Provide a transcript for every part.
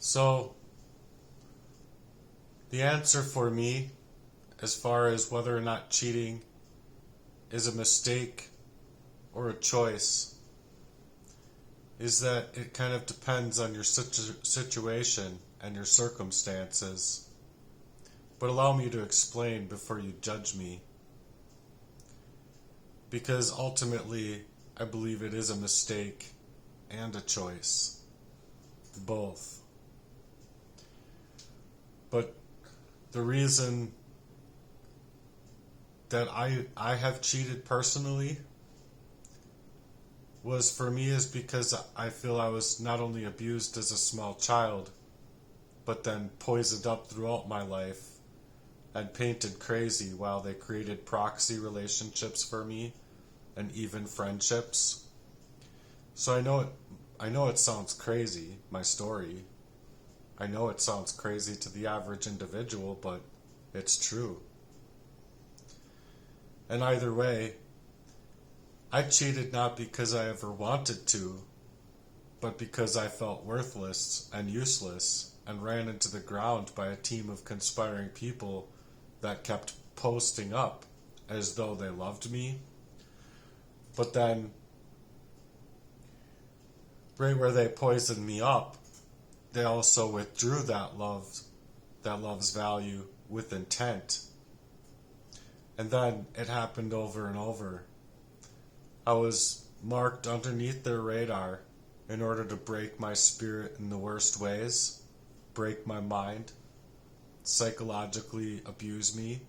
So, the answer for me, as far as whether or not cheating is a mistake or a choice, is that it kind of depends on your situation and your circumstances. But allow me to explain before you judge me. Because ultimately, I believe it is a mistake and a choice. Both. But the reason that I have cheated personally was for me is because I feel I was not only abused as a small child, but then poisoned up throughout my life and painted crazy while they created proxy relationships for me and even friendships. So I know it sounds crazy, my story. I know it sounds crazy to the average individual, but it's true. And either way, I cheated not because I ever wanted to, but because I felt worthless and useless and ran into the ground by a team of conspiring people that kept posting up as though they loved me. But then, right where they poisoned me up, they also withdrew that love's value with intent. And then it happened over and over. I was marked underneath their radar in order to break my spirit in the worst ways, break my mind, psychologically abuse me,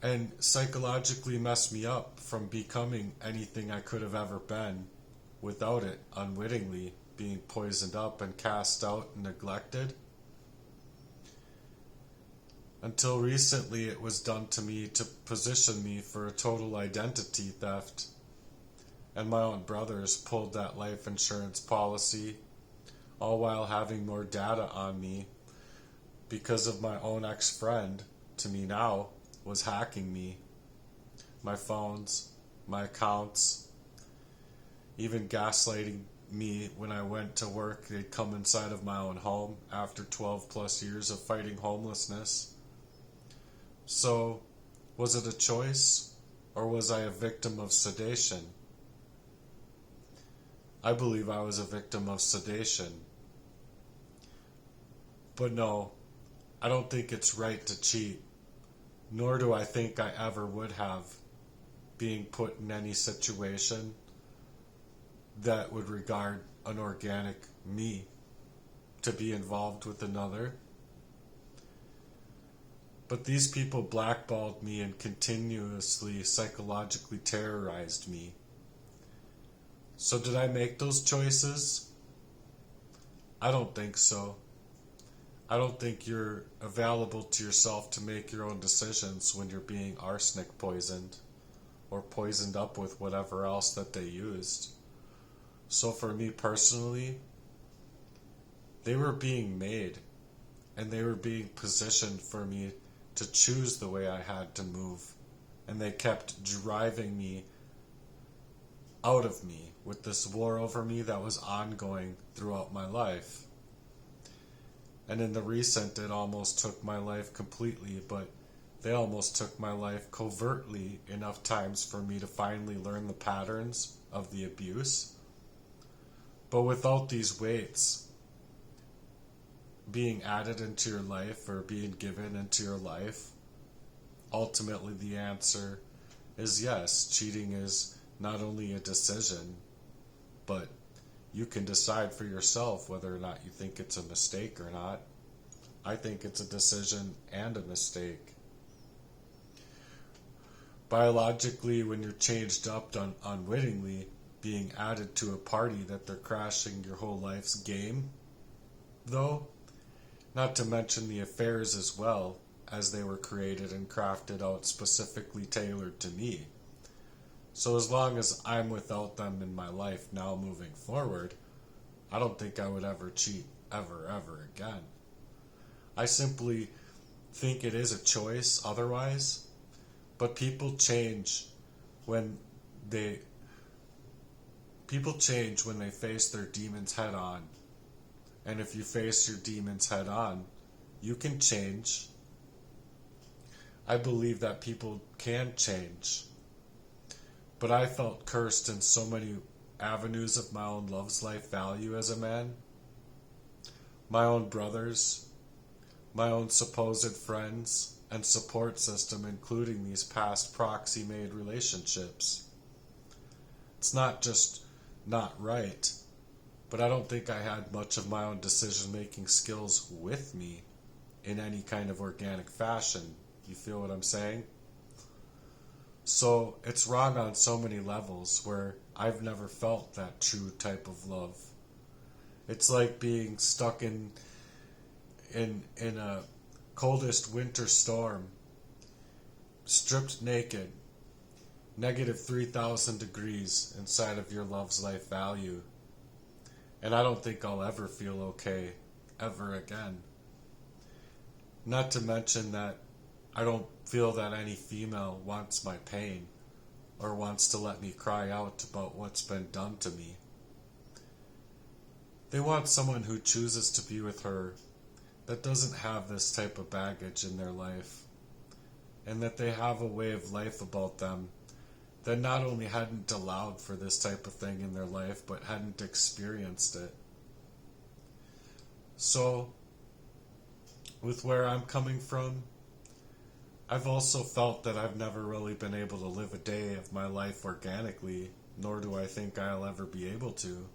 and psychologically mess me up from becoming anything I could have ever been without it unwittingly being poisoned up and cast out and neglected. Until recently, it was done to me to position me for a total identity theft. And my own brothers pulled that life insurance policy, all while having more data on me because of my own ex-friend, to me now, was hacking me. My phones, my accounts, even gaslighting me when I went to work. They'd come inside of my own home after 12 plus years of fighting homelessness. So, was it a choice, or was I a victim of sedation? I believe I was a victim of sedation. But no, I don't think it's right to cheat, nor do I think I ever would have, being put in any situation that would regard an organic me to be involved with another. But these people blackballed me and continuously psychologically terrorized me. So did I make those choices? I don't think so. I don't think you're available to yourself to make your own decisions when you're being arsenic poisoned or poisoned up with whatever else that they used. So for me personally, they were being made and they were being positioned for me to choose the way I had to move, and they kept driving me out of me with this war over me that was ongoing throughout my life. And in the recent, it almost took my life completely, but they almost took my life covertly enough times for me to finally learn the patterns of the abuse. But without these weights being added into your life or being given into your life, ultimately the answer is yes, cheating is not only a decision, but you can decide for yourself whether or not you think it's a mistake or not. I think it's a decision and a mistake. Biologically, when you're changed up unwittingly, being added to a party that they're crashing your whole life's game, though, not to mention the affairs as well, as they were created and crafted out specifically tailored to me. So as long as I'm without them in my life now moving forward, I don't think I would ever cheat ever again. I simply think it is a choice otherwise, but people change when People change when they face their demons head on. And if you face your demons head on, you can change. I believe that people can change. But I felt cursed in so many avenues of my own love's life value as a man. My own brothers, my own supposed friends, and support system, including these past proxy-made relationships. It's not just not right, but I don't think I had much of my own decision-making skills with me in any kind of organic fashion. You feel what I'm saying? So it's wrong on so many levels where I've never felt that true type of love. It's like being stuck in a coldest winter storm, stripped naked, negative 3,000 degrees inside of your love's life value. And I don't think I'll ever feel okay ever again. Not to mention that I don't feel that any female wants my pain or wants to let me cry out about what's been done to me. They want someone who chooses to be with her that doesn't have this type of baggage in their life, and that they have a way of life about them that not only hadn't allowed for this type of thing in their life, but hadn't experienced it. So, with where I'm coming from, I've also felt that I've never really been able to live a day of my life organically, nor do I think I'll ever be able to,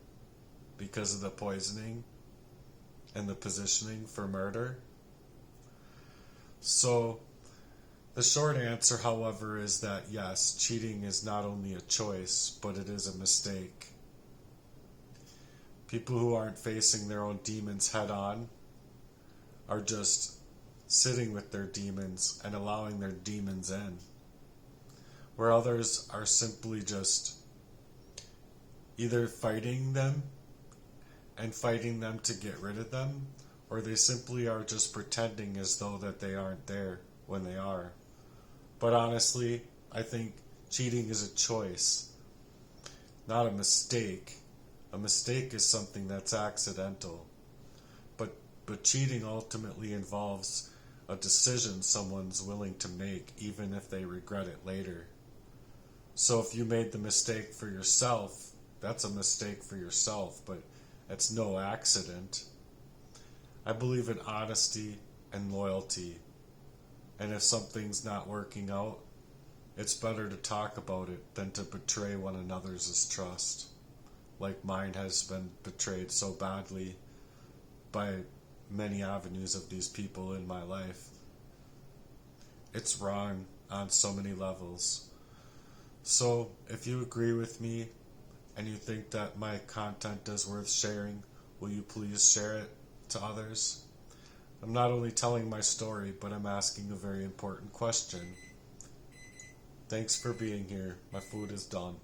because of the poisoning and the positioning for murder. So, the short answer, however, is that yes, cheating is not only a choice, but it is a mistake. People who aren't facing their own demons head on are just sitting with their demons and allowing their demons in, where others are simply just either fighting them and fighting them to get rid of them, or they simply are just pretending as though that they aren't there when they are. But honestly, I think cheating is a choice, not a mistake. A mistake is something that's accidental. But cheating ultimately involves a decision someone's willing to make, even if they regret it later. So if you made the mistake for yourself, that's a mistake for yourself, but it's no accident. I believe in honesty and loyalty. And if something's not working out, it's better to talk about it than to betray one another's trust, like mine has been betrayed so badly by many avenues of these people in my life. It's wrong on so many levels. So, if you agree with me and you think that my content is worth sharing, will you please share it to others? I'm not only telling my story, but I'm asking a very important question. Thanks for being here. My food is done.